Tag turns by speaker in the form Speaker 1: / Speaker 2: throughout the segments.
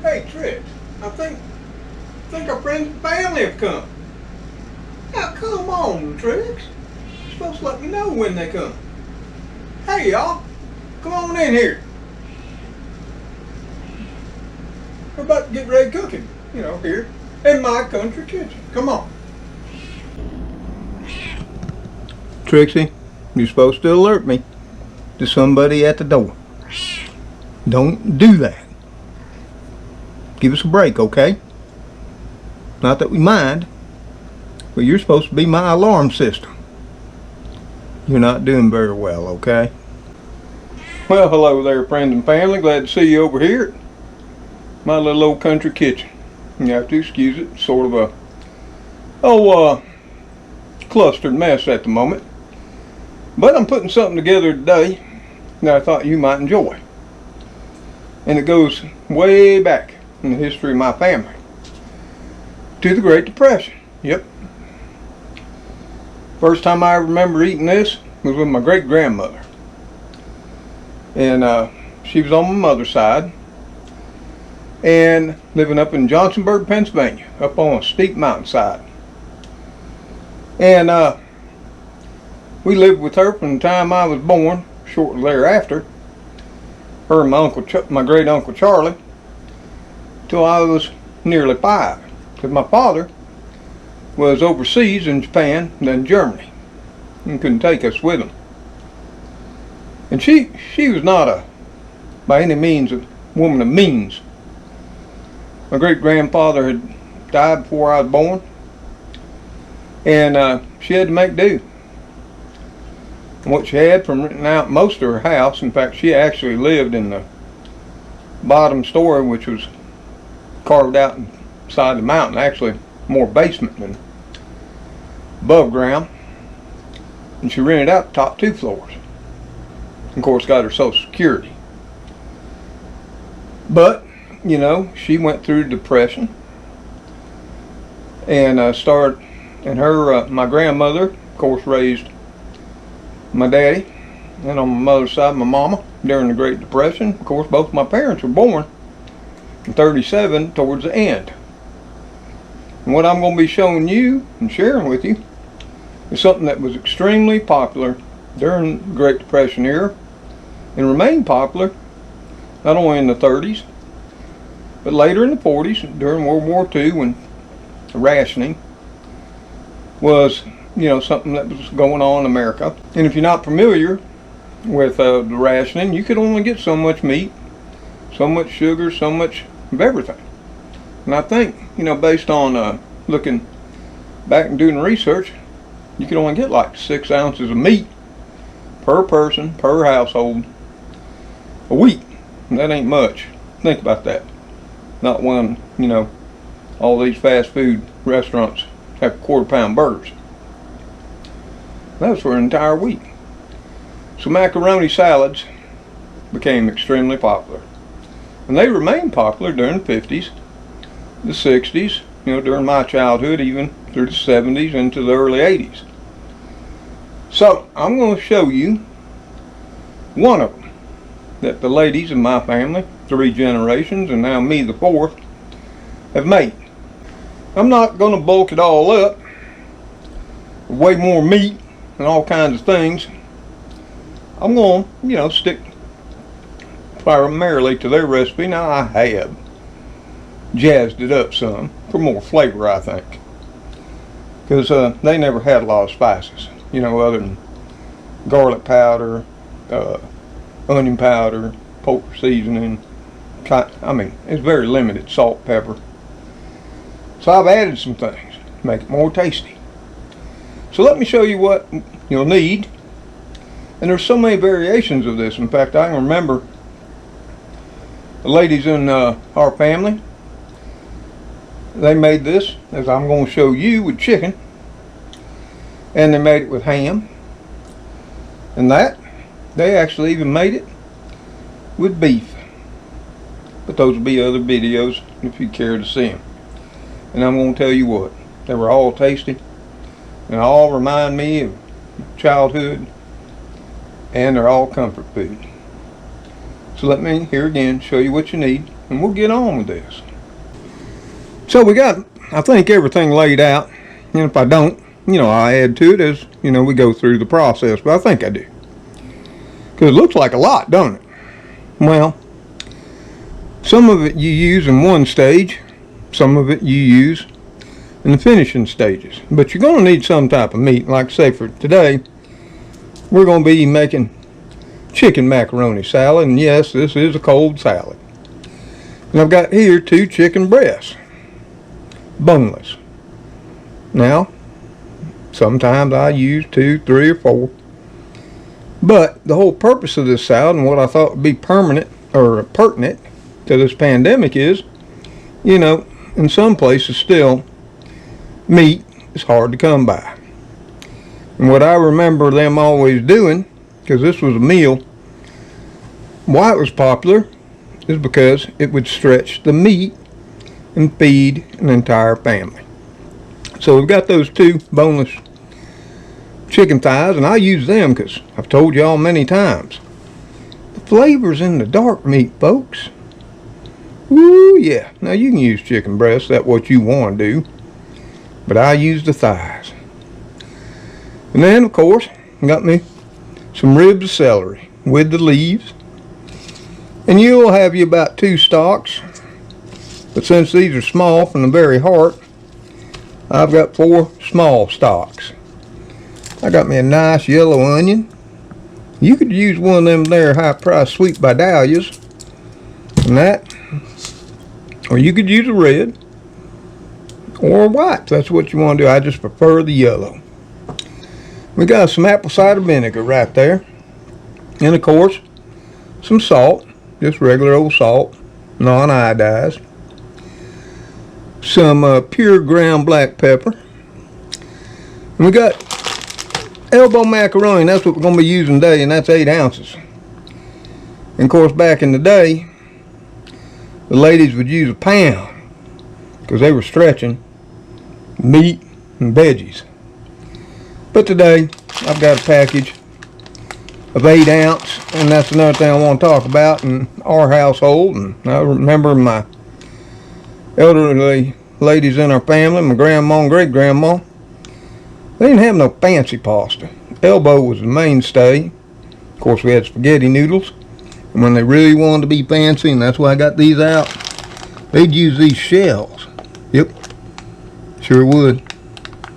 Speaker 1: Hey, Trish, I think our friends and family have come. Now, come on, Trix. You're supposed to let me know when they come. Hey, y'all, come on in here. We're about to get ready cooking, here in my country kitchen. Come on. Trixie, you're supposed to alert me to somebody at the door. Don't do that. Give us a break, okay? Not that we mind, but you're supposed to be my alarm system. You're not doing very well, okay? Well, hello there, friends and family. Glad to see you over here at my little old country kitchen. You have to excuse it. It's sort of a clustered mess at the moment. But I'm putting something together today that I thought you might enjoy. And it goes way back in the history of my family to the Great Depression. Yep. First time I remember eating this was with my great grandmother. And she was on my mother's side and living up in Johnsonburg, Pennsylvania, up on a steep mountainside. And we lived with her from the time I was born, shortly thereafter, her and my great uncle Charlie, till I was nearly 5. Because my father was overseas in Japan and then Germany, and couldn't take us with him. And she was not by any means a woman of means. My great grandfather had died before I was born, and she had to make do. And what she had from renting out most of her house, in fact, she actually lived in the bottom story, which was carved out inside the mountain, actually more basement than above ground. And she rented out the top 2 floors. Of course, got her Social Security. But, she went through the Depression and my grandmother, of course, raised my daddy, and on my mother's side, my mama, during the Great Depression. Of course, both my parents were born in 1937 towards the end. And what I'm going to be showing you and sharing with you is something that was extremely popular during the Great Depression era and remained popular not only in the 30s, but later in the 40s, during World War II, when rationing was something that was going on in America. And if you're not familiar with the rationing, you could only get so much meat, so much sugar, so much of everything. And I think, based on looking back and doing research, you could only get like 6 ounces of meat per person, per household, a week. And that ain't much. Think about that. Not when, all these fast food restaurants have quarter-pound burgers. That was for an entire week. So macaroni salads became extremely popular. And they remained popular during the 50s, the 60s, during my childhood, even through the 70s into the early 80s. So I'm going to show you one of them that the ladies in my family, 3 generations, and now me, the 4th, have made. I'm not going to bulk it all up. Way more meat and all kinds of things. I'm going to, stick primarily to their recipe. Now, I have jazzed it up some for more flavor, I think. Because they never had a lot of spices, other than garlic powder, onion powder, poker seasoning. It's very limited, salt, pepper. So I've added some things to make it more tasty. So let me show you what you'll need. And there's so many variations of this. In fact, I can remember the ladies in our family, they made this, as I'm going to show you, with chicken. And they made it with ham. And they actually even made it with beef. But those will be other videos if you care to see them. And I'm going to tell you what, they were all tasty. And all remind me of childhood, and they're all comfort food. So let me, here again, show you what you need. and we'll get on with this. So we got, I think, everything laid out. And if I don't, I'll add to it as, we go through the process. But I think I do. Because it looks like a lot, don't it? Well, some of it you use in one stage. Some of it you use in the finishing stages. But you're going to need some type of meat. Like, say, for today, we're going to be making chicken macaroni salad. And yes, this is a cold salad. And I've got here 2 chicken breasts. Boneless. Now, sometimes I use 2, 3, or 4. But the whole purpose of this salad, and what I thought would be pertinent to this pandemic is, in some places still, meat is hard to come by. And what I remember them always doing, because this was a meal, why it was popular is because it would stretch the meat and feed an entire family. So we've got those 2 boneless chicken thighs, and I use them because I've told y'all many times, the flavor's in the dark meat, folks. Ooh, yeah. Now you can use chicken breasts, that's what you want to do, but I use the thighs. And then, of course, I got me some ribs of celery with the leaves, and you'll have you about 2 stalks. But since these are small from the very heart, I've got 4 small stalks. I got me a nice yellow onion. You could use one of them there high-priced sweet Vidalias, and that, or you could use a red or a white if that's what you want to do. I just prefer the yellow. We got some apple cider vinegar right there, and of course some salt, just regular old salt, non-iodized. Some pure ground black pepper. And we got elbow macaroni. That's what we're going to be using today, and that's 8 ounces. And of course, back in the day, the ladies would use a pound because they were stretching meat and veggies. But today, I've got a package of 8 ounce, and that's another thing I want to talk about in our household. And I remember my elderly ladies in our family, my grandma and great-grandma, they didn't have no fancy pasta. Elbow was the mainstay. Of course, we had spaghetti noodles. And when they really wanted to be fancy, and that's why I got these out, they'd use these shells. Yep, sure would.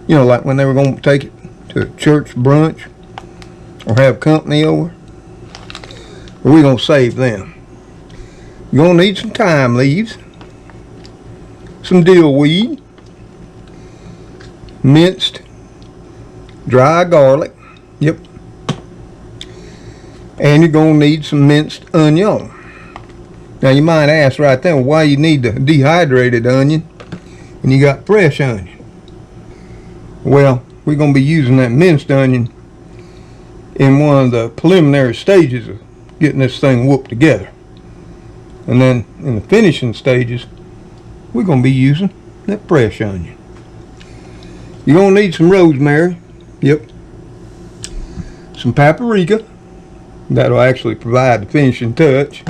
Speaker 1: Like when they were going to take it to a church brunch or have company over. But we're going to save them. You're going to need some thyme leaves, some dill weed, minced dry garlic, yep, and you're going to need some minced onion. Now you might ask right then, why you need the dehydrated onion and you got fresh onion? Well, we're going to be using that minced onion in one of the preliminary stages of getting this thing whooped together. And then in the finishing stages, we're going to be using that fresh onion. You're going to need some rosemary. Yep. Some paprika. That'll actually provide the finishing touch.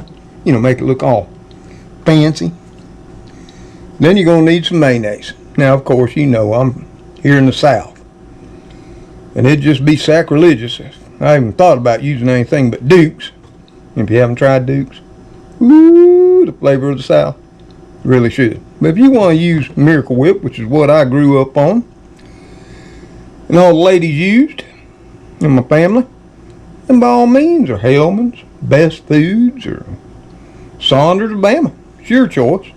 Speaker 1: Make it look all fancy. Then you're going to need some mayonnaise. Now, of course, I'm here in the South. And it'd just be sacrilegious if I even thought about using anything but Duke's. If you haven't tried Duke's, ooh, the flavor of the South. Really should. But if you want to use Miracle Whip, which is what I grew up on, and all the ladies used in my family, then by all means, or Hellman's, Best Foods, or Saunders, Bama. It's your choice.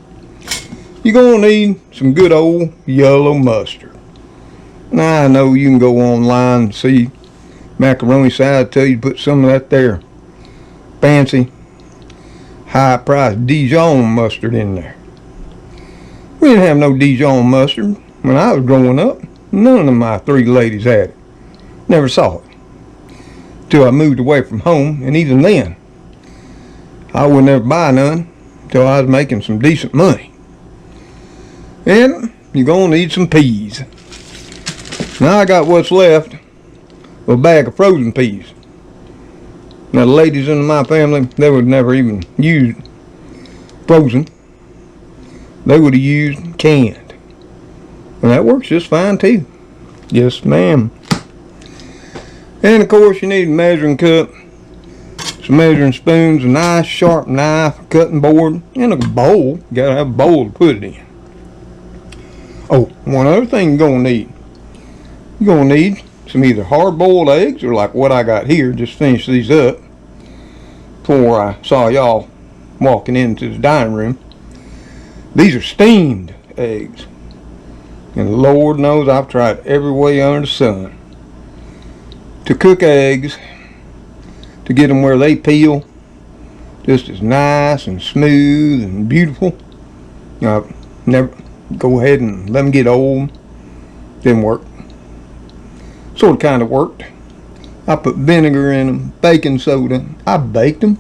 Speaker 1: You're going to need some good old yellow mustard. Now I know you can go online and see macaroni salad, tell you to put some of that there fancy high-priced Dijon mustard in there. We didn't have no Dijon mustard when I was growing up. None of my 3 ladies had it. Never saw it. Till I moved away from home, and even then, I would never buy none till I was making some decent money. And you're going to need some peas. Now I got what's left of a bag of frozen peas. Now the ladies in my family, they would never even use frozen, they would have used canned. And that works just fine too. Yes, ma'am. And of course you need a measuring cup, some measuring spoons, a nice sharp knife, a cutting board, and a bowl. You gotta have a bowl to put it in. Oh, one other thing you're gonna need. You're gonna need some either hard-boiled eggs or like what I got here. Just finished these up before I saw y'all walking into the dining room. These are steamed eggs. And Lord knows I've tried every way under the sun to cook eggs to get them where they peel just as nice and smooth and beautiful. I've never go ahead and let them get old. Didn't work. Sort of kind of worked. I put vinegar in them, baking soda. I baked them.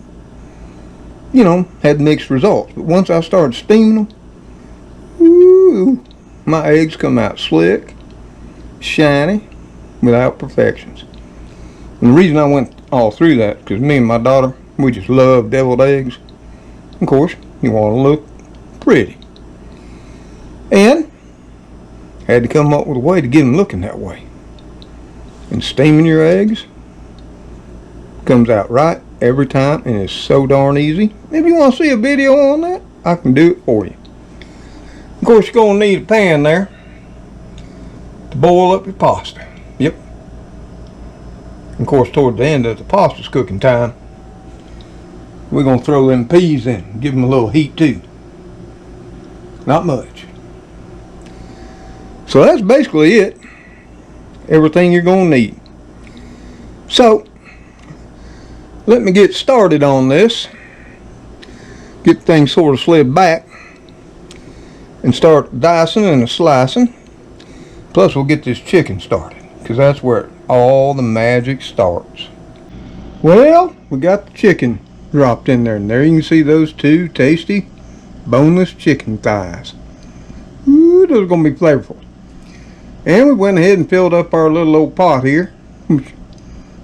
Speaker 1: You know, had mixed results. But once I started steaming them, ooh, my eggs come out slick, shiny, without perfections. And the reason I went all through that, because me and my daughter, we just love deviled eggs. Of course, you want to look pretty. And had to come up with a way to get them looking that way. And steaming your eggs comes out right every time, and it's so darn easy. If you want to see a video on that, I can do it for you. Of course, you're going to need a pan there to boil up your pasta. Yep. Of course, toward the end of the pasta's cooking time, we're going to throw them peas in and give them a little heat too. Not much. So that's basically it. Everything you're going to need. So, let me get started on this. Get things sort of slid back. And start dicing and slicing. Plus we'll get this chicken started, because that's where all the magic starts. Well, we got the chicken dropped in there, and there you can see those two tasty boneless chicken thighs. Ooh, those are going to be flavorful. And we went ahead and filled up our little old pot here, which you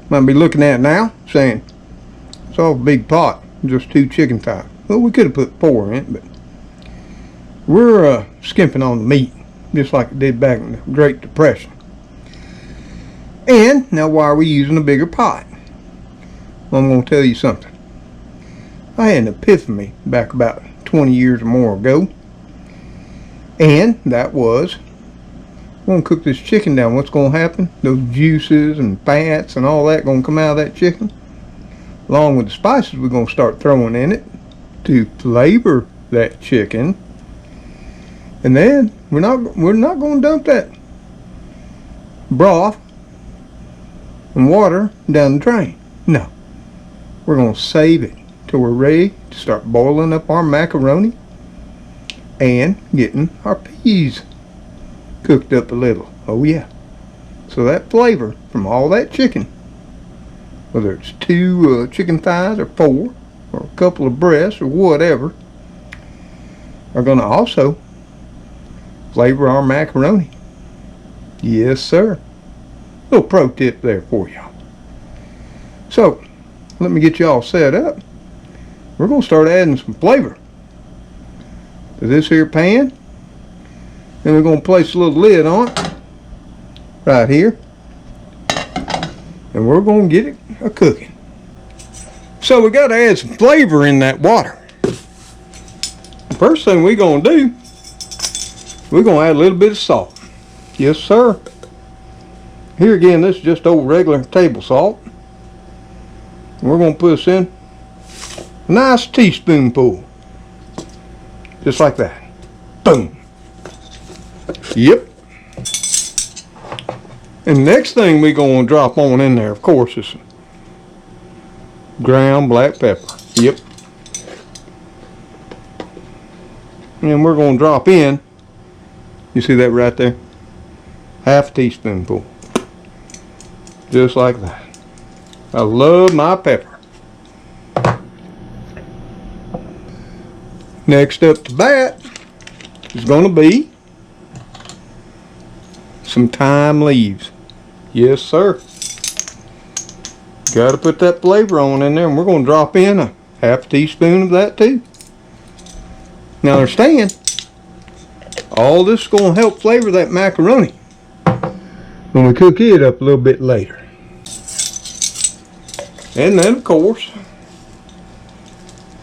Speaker 1: might be looking at now, saying, it's all a big pot, just 2 chicken thighs. Well, we could have put 4 in it, but we're skimping on the meat, just like it did back in the Great Depression. And now, why are we using a bigger pot? Well, I'm going to tell you something. I had an epiphany back about 20 years or more ago. And that was, we're going to cook this chicken down. What's going to happen? Those juices and fats and all that going to come out of that chicken, along with the spices we're going to start throwing in it to flavor that chicken. And then we're not going to dump that broth and water down the drain. No, we're going to save it till we're ready to start boiling up our macaroni and getting our peas cooked up a little. Oh yeah. So that flavor from all that chicken, whether it's 2 chicken thighs or 4 or a couple of breasts or whatever, are going to also flavor our macaroni. Yes, sir. Little pro tip there for y'all. So, let me get y'all set up. We're going to start adding some flavor to this here pan. Then we're going to place a little lid on it right here. And we're going to get it a-cooking. So, we got to add some flavor in that water. The first thing we're going to do, we're going to add a little bit of salt. Yes, sir. Here again, this is just old regular table salt. And we're going to put this in a nice teaspoonful. Just like that. Boom. Yep. And next thing we're going to drop on in there, of course, is ground black pepper. Yep. And we're going to drop in, you see that right there? Half a teaspoonful. Just like that. I love my pepper. Next up to that is going to be some thyme leaves. Yes, sir. Got to put that flavor on in there, and we're going to drop in a half a teaspoon of that too. Now understand, all this is going to help flavor that macaroni when we cook it up a little bit later. And then of course,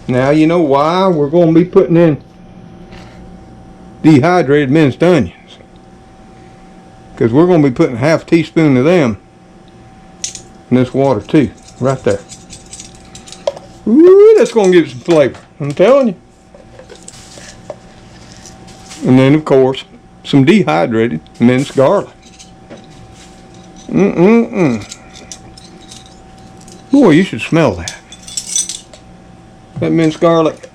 Speaker 1: now you know why we're going to be putting in dehydrated minced onions. Because we're going to be putting half a teaspoon of them in this water too, right there. Ooh, that's going to give it some flavor, I'm telling you. And then of course, some dehydrated minced garlic. Boy, you should smell that. That minced garlic.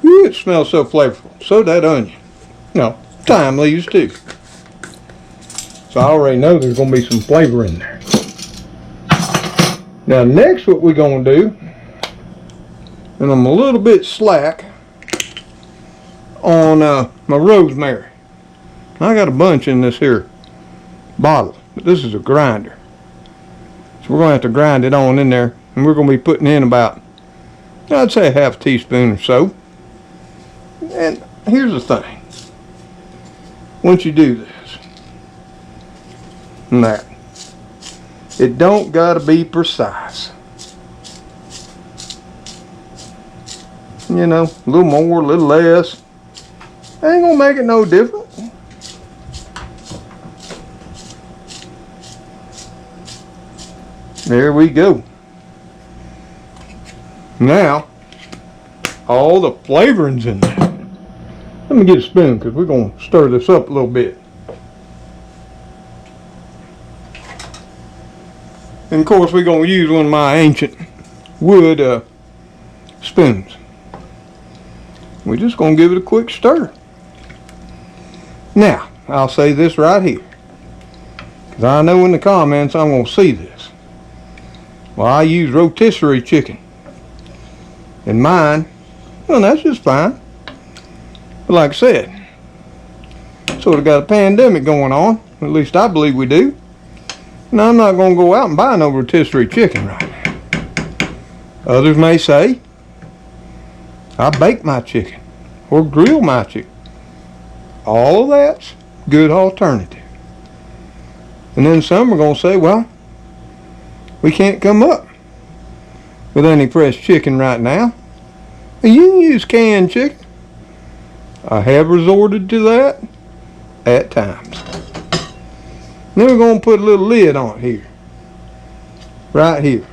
Speaker 1: Ooh, it smells so flavorful. So that onion. No, thyme leaves too. So I already know there's going to be some flavor in there. Now next what we're going to do, and I'm a little bit slack on my rosemary. I got a bunch in this here bottle, but this is a grinder. So we're going to have to grind it on in there, and we're going to be putting in about, I'd say, a half teaspoon or so. And here's the thing. Once you do this, and that, it don't got to be precise. You know, a little more, a little less. Ain't going to make it no different. There we go. Now, all the flavorings in there. Let me get a spoon because we're going to stir this up a little bit. And of course we're going to use one of my ancient wood spoons. We're just going to give it a quick stir. Now, I'll say this right here, because I know in the comments I'm going to see this. Well, I use rotisserie chicken. And mine, well, that's just fine. But like I said, sort of got a pandemic going on. At least I believe we do. Now, I'm not going to go out and buy no rotisserie chicken right now. Others may say, I bake my chicken or grill my chicken. All of that's good alternative. And then some are going to say, well, we can't come up with any fresh chicken right now. And you can use canned chicken. I have resorted to that at times. Then we're going to put a little lid on it here. Right here.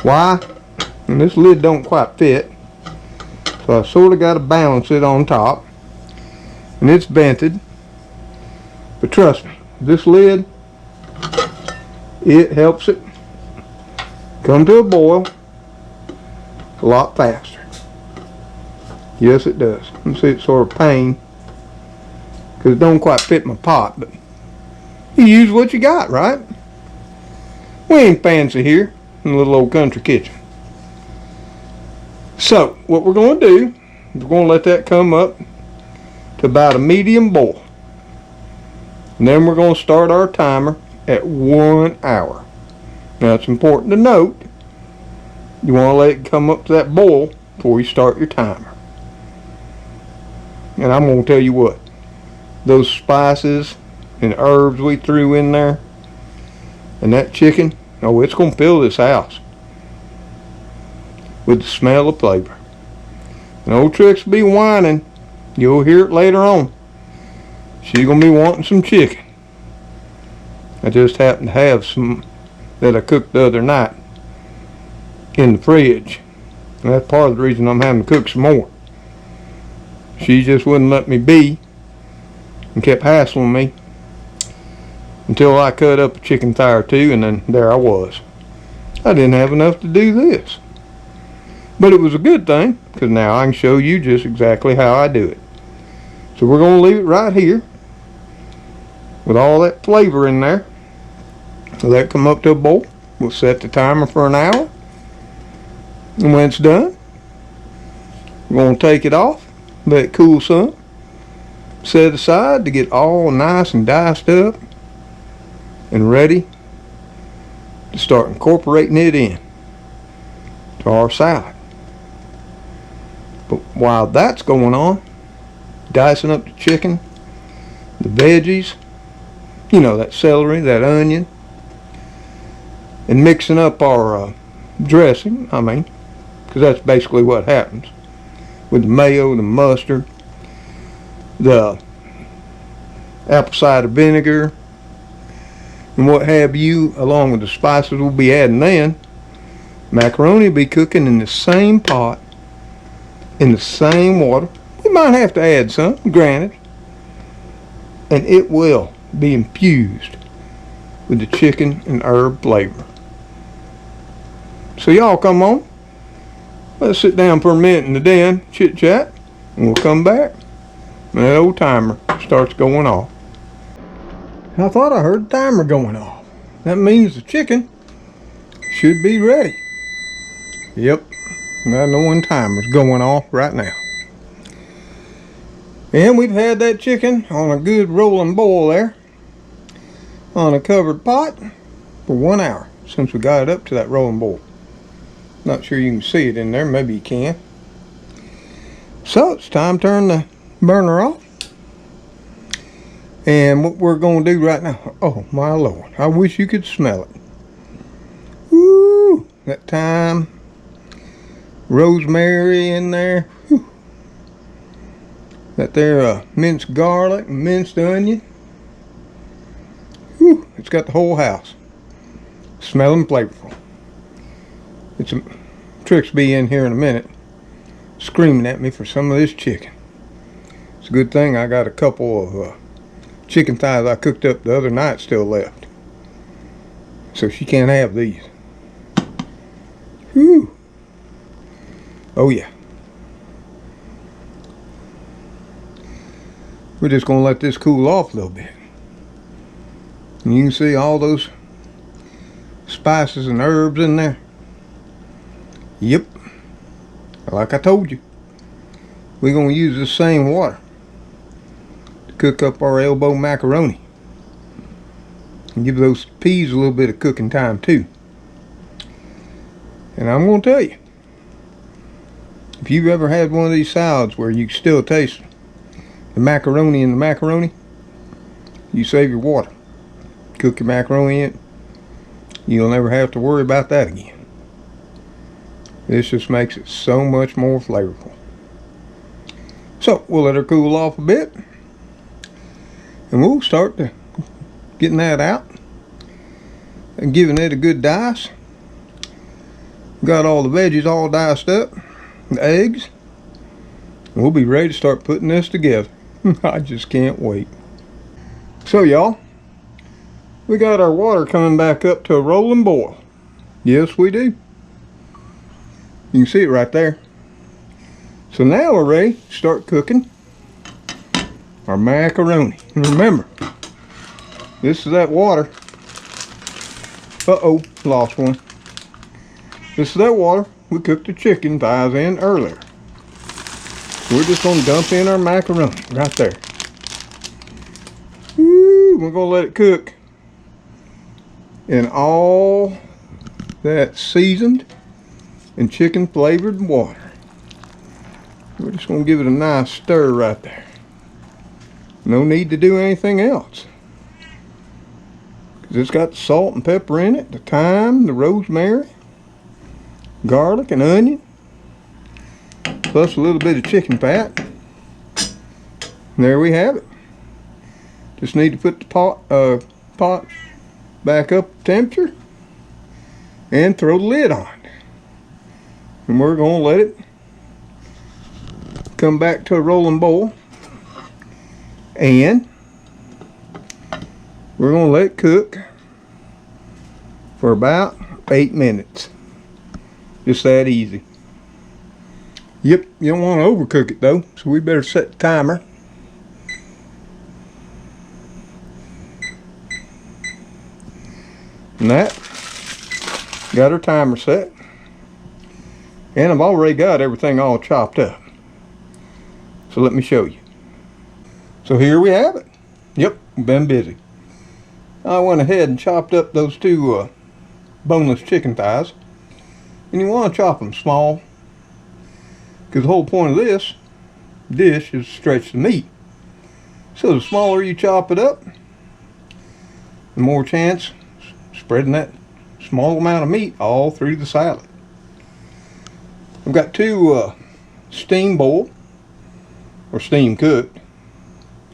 Speaker 1: Why? And this lid don't quite fit. So I sort of got to balance it on top. And it's vented. But trust me, this lid, it helps it come to a boil a lot faster. Yes, it does. You see, it's sort of pain because it don't quite fit my pot, but you use what you got, right? We ain't fancy here in the little old country kitchen. So what we're going to do, we're going to let that come up to about a medium boil. And then we're going to start our timer at 1 hour. Now it's important to note, you want to let it come up to that boil before you start your timer. And I'm going to tell you what, those spices and herbs we threw in there and that chicken, oh, it's going to fill this house with the smell of flavor. And old Trix will be whining. You'll hear it later on. She's going to be wanting some chicken. I just happened to have some that I cooked the other night in the fridge. And that's part of the reason I'm having to cook some more. She just wouldn't let me be and kept hassling me until I cut up a chicken thigh or two, and then there I was. I didn't have enough to do this. But it was a good thing, because now I can show you just exactly how I do it. So we're going to leave it right here with all that flavor in there. So that come up to a boil. We'll set the timer for 1 hour. And when it's done, we're going to take it off, let it cool some, set it aside to get all nice and diced up and ready to start incorporating it in to our salad. But while that's going on, dicing up the chicken, the veggies, you know, that celery, that onion, and mixing up our dressing, because that's basically what happens. With the mayo, the mustard, the apple cider vinegar, and what have you, along with the spices we'll be adding then, macaroni will be cooking in the same pot, in the same water. We might have to add some, granted. And it will be infused with the chicken and herb flavor. So y'all come on. Let's sit down for a minute in the den, chit chat, and we'll come back. And that old timer starts going off. I thought I heard the timer going off. That means the chicken should be ready. Yep, that one timer's going off right now. And we've had that chicken on a good rolling boil there, on a covered pot, for 1 hour since we got it up to that rolling boil. Not sure you can see it in there, maybe you can. So it's time to turn the burner off. And what we're going to do right now, oh my Lord, I wish you could smell it. Woo, that thyme, rosemary in there. Whew. That there minced garlic, minced onion. Whew, it's got the whole house smelling flavorful. It's a Trixie in here in a minute, screaming at me for some of this chicken. It's a good thing I got a couple of chicken thighs I cooked up the other night still left, so she can't have these. Whew. Oh yeah. We're just gonna let this cool off a little bit. And you can see all those spices and herbs in there. Yep, like I told you, we're going to use the same water to cook up our elbow macaroni and give those peas a little bit of cooking time too. And I'm going to tell you, if you've ever had one of these salads where you can still taste the macaroni in the macaroni, you save your water. Cook your macaroni in it, you'll never have to worry about that again. This just makes it so much more flavorful. So we'll let her cool off a bit, and we'll start to getting that out and giving it a good dice. Got all the veggies all diced up, the eggs. We'll be ready to start putting this together. I just can't wait. So y'all, we got our water coming back up to a rolling boil. Yes, we do. You can see it right there. So now we're ready to start cooking our macaroni. And remember, this is that water. Uh-oh, lost one. This is that water we cooked the chicken thighs in earlier. We're just going to dump in our macaroni right there. Woo, we're going to let it cook in all that seasoned and chicken flavored water. We're just going to give it a nice stir right there. No need to do anything else, because it's got the salt and pepper in it, the thyme, the rosemary, garlic and onion, plus a little bit of chicken fat. And there we have it. Just need to put the pot back up to temperature and throw the lid on. And we're going to let it come back to a rolling boil, and we're going to let it cook for about 8 minutes. Just that easy. Yep, you don't want to overcook it though, so we better set the timer. And that, got our timer set. And I've already got everything all chopped up. So let me show you. So here we have it. Yep, been busy. I went ahead and chopped up those two boneless chicken thighs. And you want to chop them small, Because the whole point of this dish is to stretch the meat. So the smaller you chop it up, the more chance spreading that small amount of meat all through the salad. I've got two steam boiled or steam cooked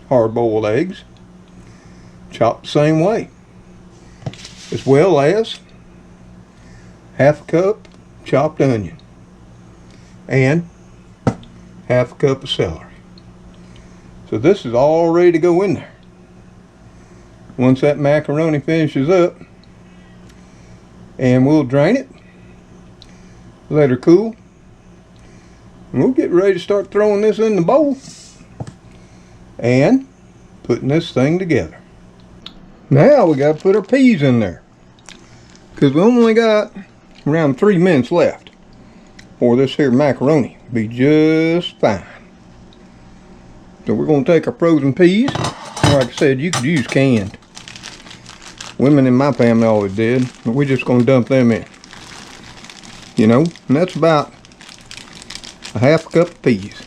Speaker 1: hard boiled eggs, chopped the same way, as well as half a cup chopped onion and half a cup of celery. So this is all ready to go in there. Once that macaroni finishes up, and we'll drain it, let her cool, and we'll get ready to start throwing this in the bowl and putting this thing together. Now we got to put our peas in there, because we only got around 3 minutes left for this here macaroni to be just fine. So we're going to take our frozen peas. Like I said, you could use canned. Women in my family always did, but we're just going to dump them in. You know, and that's about a half a cup of peas.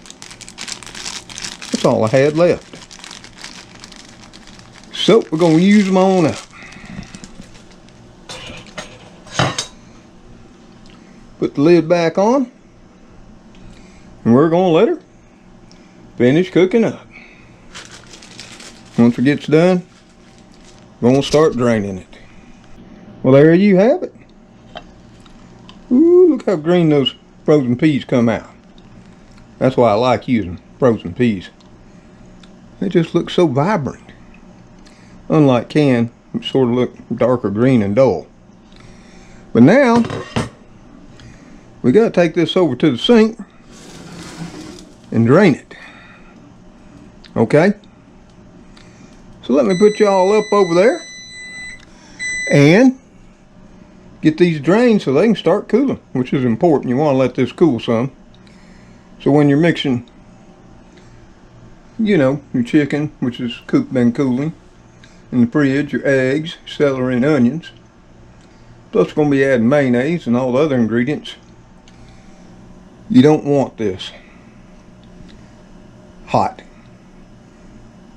Speaker 1: That's all I had left. So we're going to use them on up. Put the lid back on, and we're going to let her finish cooking up. Once it gets done, we're going to start draining it. Well, there you have it. Ooh, look how green those frozen peas come out. That's why I like using frozen peas. They just look so vibrant. Unlike canned, which sort of look darker green and dull. But now, we got to take this over to the sink and drain it. Okay? So let me put y'all up over there and get these drained so they can start cooling, which is important. You want to let this cool some. So when you're mixing, you know, your chicken, which is been cooling, in the fridge, your eggs, celery, and onions. Plus, we're going to be adding mayonnaise and all the other ingredients. You don't want this hot.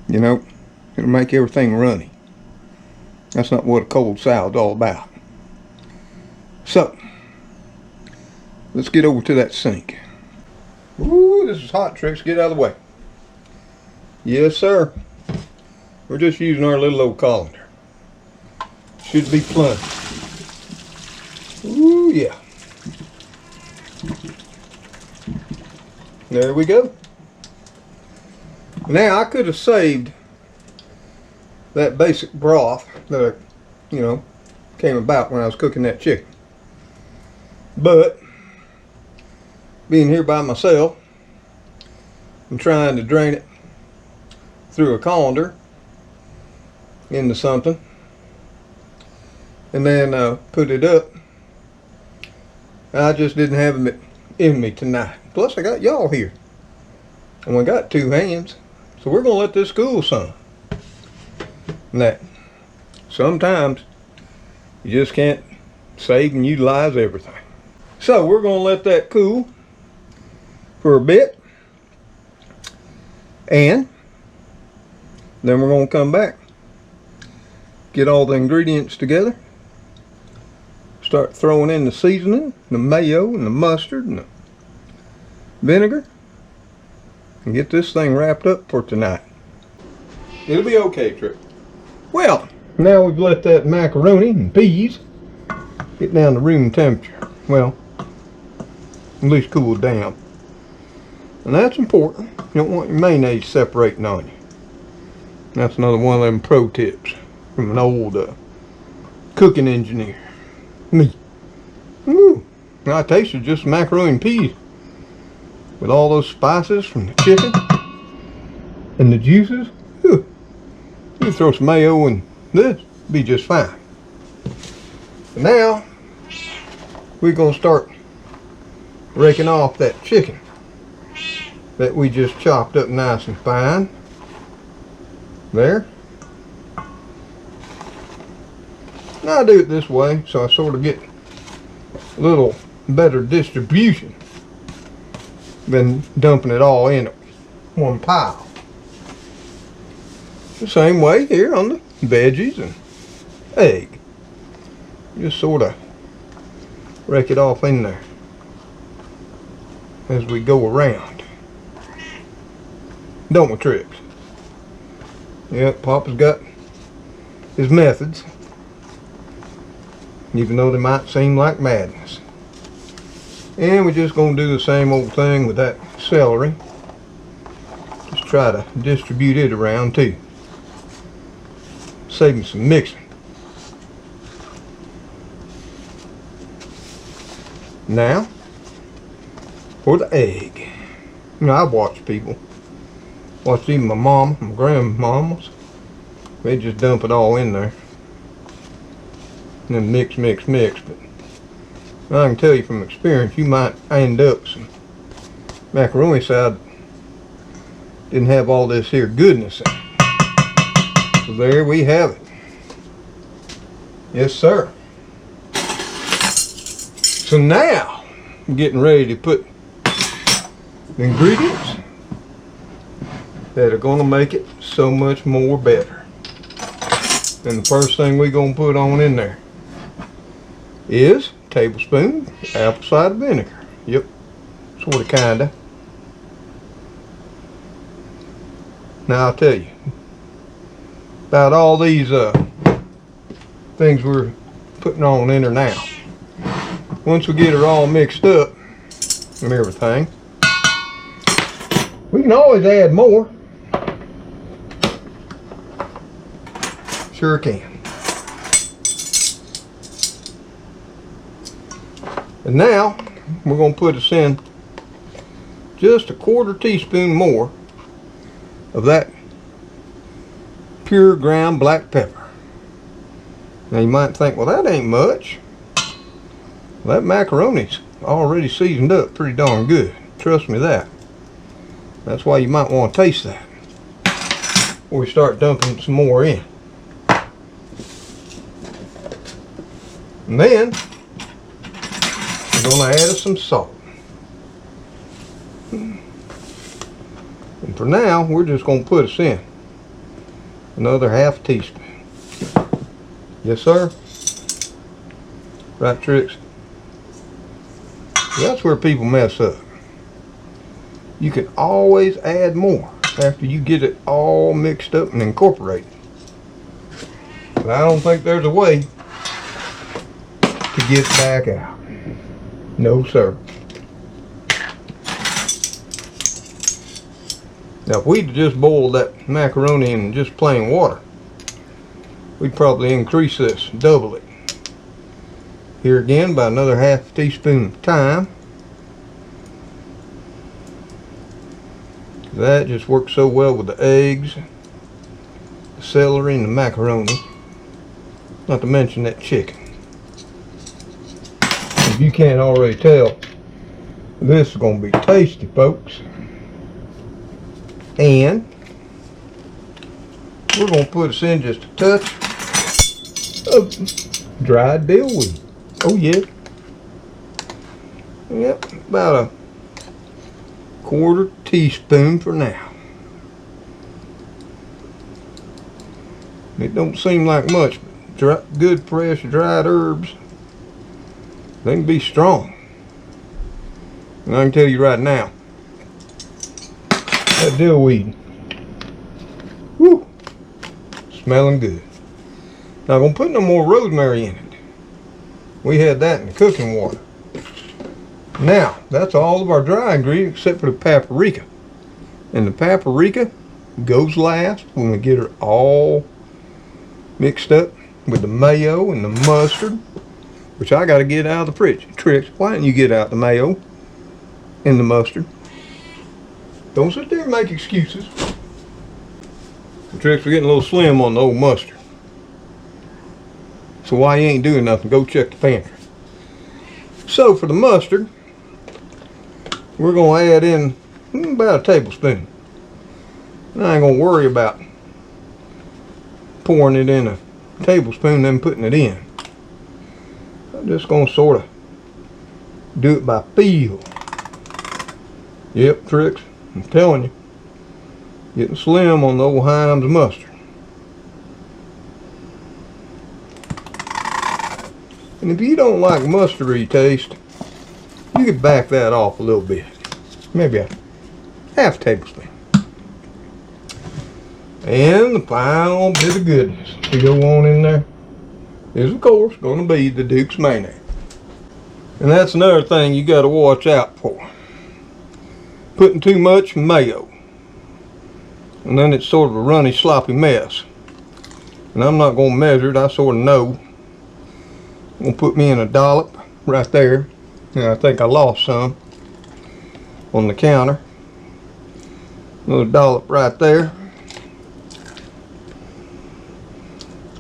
Speaker 1: You know, it'll make everything runny. That's not what a cold salad's all about. So, let's get over to that sink. Ooh, this is hot, Tricks. Get out of the way. Yes, sir. We're just using our little old colander. Should be plenty. Ooh, yeah. There we go. Now, I could have saved that basic broth that came about when I was cooking that chicken. But, being here by myself, I'm trying to drain it through a colander into something and then put it up. I just didn't have it in me tonight. Plus I got y'all here and we got 2 hands, so we're gonna let this cool some. And that sometimes you just can't save and utilize everything. So we're gonna let that cool for a bit, and then we're gonna come back, get all the ingredients together, start throwing in the seasoning, the mayo and the mustard and the vinegar, and get this thing wrapped up for tonight. It'll be okay, Trip. Well, now we've let that macaroni and peas get down to room temperature. Well, at least cool down. And that's important. You don't want your mayonnaise separating on you. That's another one of them pro tips from an old cooking engineer. Me. Woo. I tasted just macaroni and peas with all those spices from the chicken and the juices. Whew. You throw some mayo in this, be just fine. But now we're gonna start raking off that chicken that we just chopped up nice and fine. There. Now I do it this way so I sort of get a little better distribution. been dumping it all in one pile. The same way here on the veggies and egg. Just sort of rake it off in there as we go around. Don't we, Tricks? Yep, Papa's got his methods, even though they might seem like madness. And we're just going to do the same old thing with that celery. Just try to distribute it around too. Saving some mixing. Now, for the egg. You know, I watch people. Watched even my mom, my grandmamas. They just dump it all in there. And then mix. But I can tell you from experience, you might end up some macaroni salad didn't have all this here goodness in it. So there we have it. Yes, sir. So now, I'm getting ready to put the ingredients that are going to make it so much more better. And the first thing we're going to put on in there is a tablespoon apple cider vinegar. Yep, sort of, kinda. Now I'll tell you about all these things we're putting on in there now. Once we get it all mixed up and everything, we can always add more. Sure can. And now we're going to put us in just a 1/4 teaspoon more of that pure ground black pepper. Now you might think, well, that ain't much. Well, that macaroni's already seasoned up pretty darn good. Trust me that. That's why you might want to taste that before we start dumping some more in. And then we're going to add some salt. And for now, we're just going to put us in another 1/2 teaspoon. Yes, sir. Right, Tricks? That's where people mess up. You can always add more after you get it all mixed up and incorporated. But I don't think there's a way to get it back out. No, sir. Now, if we'd just boiled that macaroni in just plain water, we'd probably increase this, double it. Here again, by another 1/2 teaspoon of thyme. That just works so well with the eggs, the celery, and the macaroni. Not to mention that chicken. If you can't already tell, this is going to be tasty, folks. And we're going to put us in just a touch of dried dillweed. Oh yeah. Yep, about a 1/4 teaspoon for now. It don't seem like much, but good fresh dried herbs, they can be strong. And I can tell you right now, that dillweed, whoo, smelling good. Not gonna put no more rosemary in it. We had that in the cooking water. Now, that's all of our dry ingredients except for the paprika. And the paprika goes last when we get her all mixed up with the mayo and the mustard, which I got to get out of the fridge. Tricks, why didn't you get out the mayo and the mustard? Don't sit there and make excuses. Tricks, we're getting a little slim on the old mustard. So why you ain't doing nothing, go check the pantry. So for the mustard, we're going to add in about a tablespoon. I ain't going to worry about pouring it in a tablespoon and then putting it in. I'm just going to sort of do it by feel. Yep, Tricks. I'm telling you. Getting slim on the old Heinz mustard. And if you don't like mustardy taste, you could back that off a little bit. Maybe a half tablespoon. And the final bit of goodness to go on in there is, of course, going to be the Duke's mayonnaise. And that's another thing you got to watch out for. Putting too much mayo, and then it's sort of a runny, sloppy mess. And I'm not going to measure it, I sort of know. I'm going to put me in a dollop right there. And I think I lost some on the counter. Another dollop right there.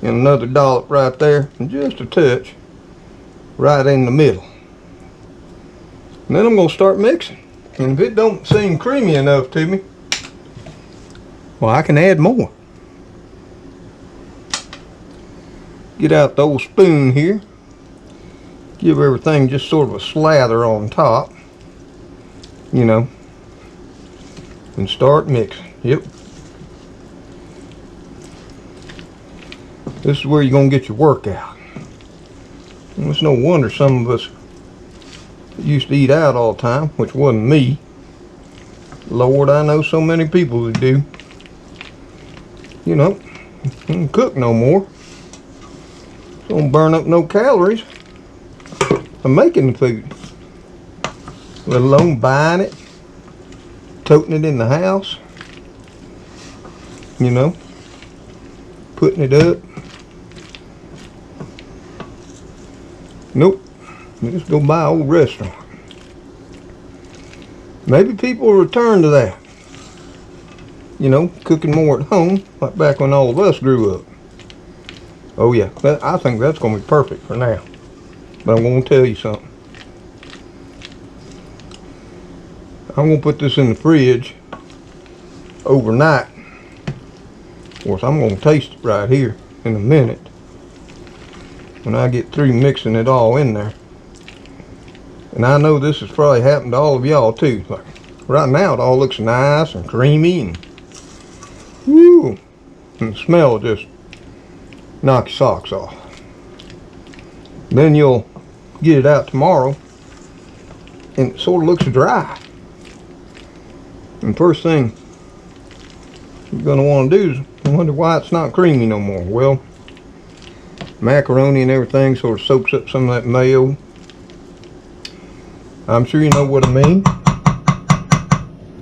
Speaker 1: And another dollop right there. And just a touch right in the middle. And then I'm going to start mixing. And if it don't seem creamy enough to me, well, I can add more. Get out the old spoon here. Give everything just sort of a slather on top. You know. And start mixing. Yep. This is where you're going to get your workout. And it's no wonder some of us used to eat out all the time, which wasn't me. Lord, I know so many people that do. You know, don't cook no more. Don't burn up no calories of making the food, let alone buying it, toting it in the house, you know, putting it up. Nope, you just go buy an old restaurant. Maybe people will return to that, you know, cooking more at home, like back when all of us grew up. Oh yeah, I think that's going to be perfect for now. But I'm going to tell you something. I'm going to put this in the fridge overnight. Of course, I'm going to taste it right here in a minute when I get through mixing it all in there. And I know this has probably happened to all of y'all too. Like right now it all looks nice and creamy and woo, and the smell just knock your socks off. Then you'll get it out tomorrow and it sort of looks dry. And first thing you're going to want to do is wonder why it's not creamy no more. Well, macaroni and everything sort of soaks up some of that mayo. I'm sure you know what I mean.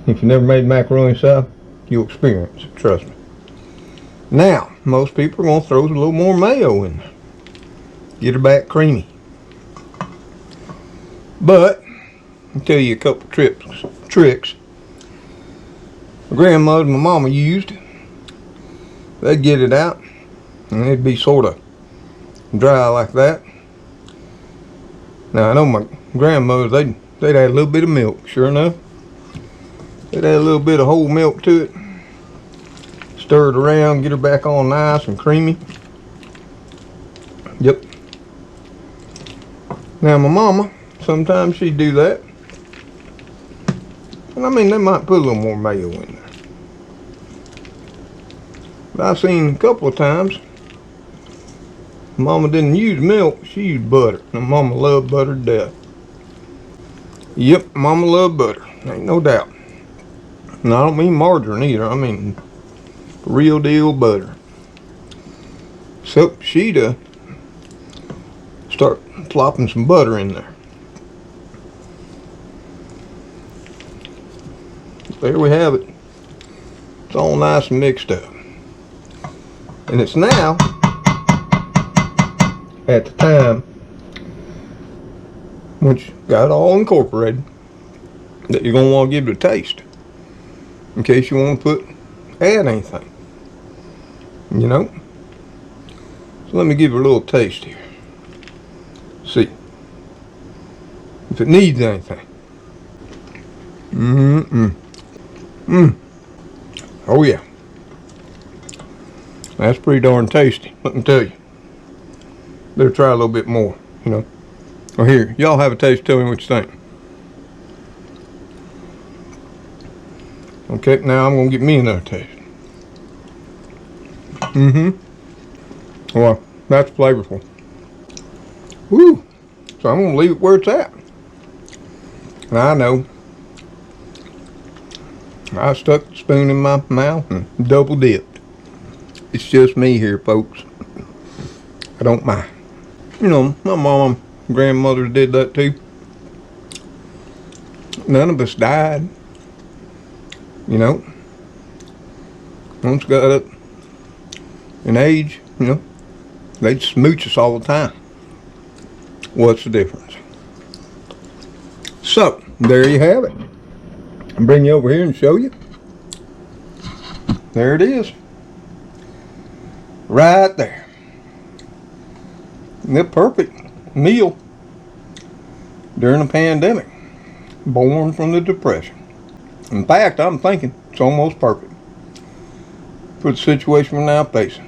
Speaker 1: If you never made macaroni yourself, you'll experience it, trust me. Now, most people are going to throw a little more mayo in there. Get her back creamy. But, I'll tell you a couple tricks. My grandmother and my mama used. They'd get it out, and it'd be sort of dry like that. Now, I know my grandmother, they'd add a little bit of milk, sure enough. They'd add a little bit of whole milk to it. Stir it around, get her back all nice and creamy. Yep. Now my mama, sometimes she'd do that. And I mean, they might put a little more mayo in there. But I've seen a couple of times, mama didn't use milk, she used butter. And mama loved butter to death. Yep, mama loved butter, ain't no doubt. And I don't mean margarine either, I mean real deal butter. So she'd start plopping some butter in there. There we have it. It's all nice and mixed up. And it's now, at the time, once you got it all incorporated, that you're going to want to give it a taste. In case you want to add anything. You know? So let me give it a little taste here. See if it needs anything. Oh yeah, that's pretty darn tasty, let me tell you. Better try a little bit more, you know. Or here, y'all have a taste, tell me what you think. Okay, now I'm gonna get me another taste. Well, that's flavorful. Woo! So I'm gonna leave it where it's at. And I know I stuck the spoon in my mouth and double dipped. It's just me here, folks. I don't mind. You know, my mom and grandmother did that too. None of us died. You know, once got up in age, you know, they'd smooch us all the time. What's the difference? So, there you have it. I'll bring you over here and show you. There it is. Right there. The perfect meal during the pandemic. Born from the Depression. In fact, I'm thinking it's almost perfect for the situation we're now facing.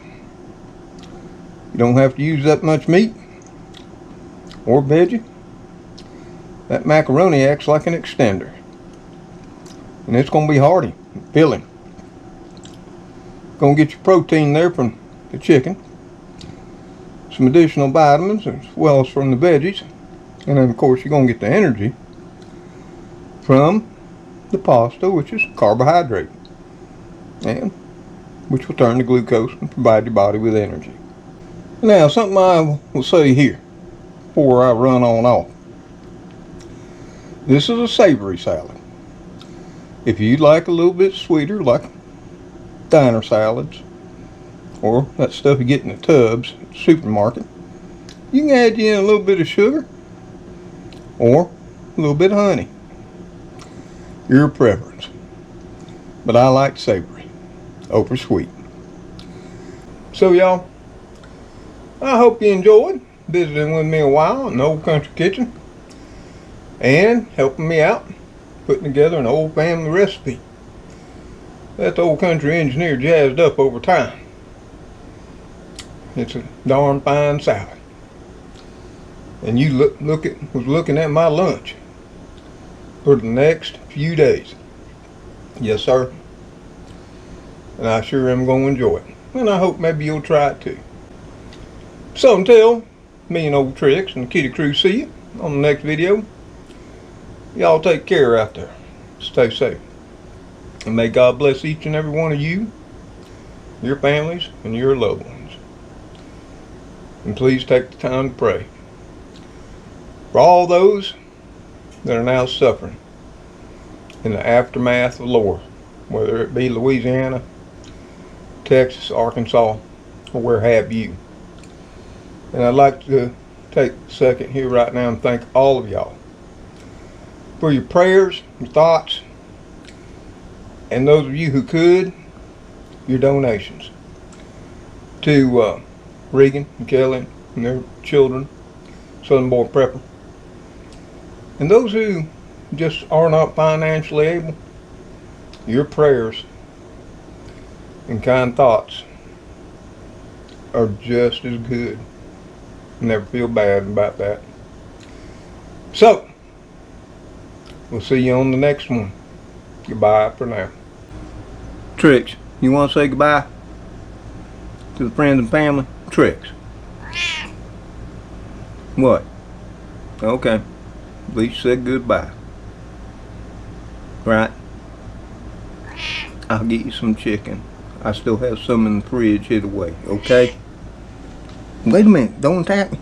Speaker 1: You don't have to use that much meat or veggie. That macaroni acts like an extender. And it's going to be hearty, filling. Going to get your protein there from the chicken. Some additional vitamins as well as from the veggies. And then of course you're going to get the energy from the pasta, which is carbohydrate. And which will turn to glucose and provide your body with energy. Now, something I will say here before I run on off. This is a savory salad. If you'd like a little bit sweeter, like diner salads, or that stuff you get in the tubs at the supermarket, you can add in a little bit of sugar or a little bit of honey. Your preference. But I like savory over sweet. So y'all, I hope you enjoyed visiting with me a while in the Old Country Kitchen and helping me out putting together an old family recipe that the old country engineer jazzed up over time. It's a darn fine salad. And you was looking at my lunch for the next few days. Yes, sir. And I sure am going to enjoy it. And I hope maybe you'll try it too. So until me and Old Tricks and the Kitty Crew see you on the next video, y'all take care out there. Stay safe. And may God bless each and every one of you, your families, and your loved ones. And please take the time to pray for all those that are now suffering in the aftermath of the war, whether it be Louisiana, Texas, Arkansas, or where have you. And I'd like to take a second here right now and thank all of y'all for your prayers, your thoughts, and those of you who could, your donations to Regan and Kelly and their children, Southern Boy Prepper. And those who just are not financially able, your prayers and kind thoughts are just as good. Never feel bad about that. So, we'll see you on the next one. Goodbye for now. Tricks, you want to say goodbye to the friends and family? Tricks. What? Okay. At least you said goodbye. Right? I'll get you some chicken. I still have some in the fridge hid away, okay? Wait a minute, don't attack me.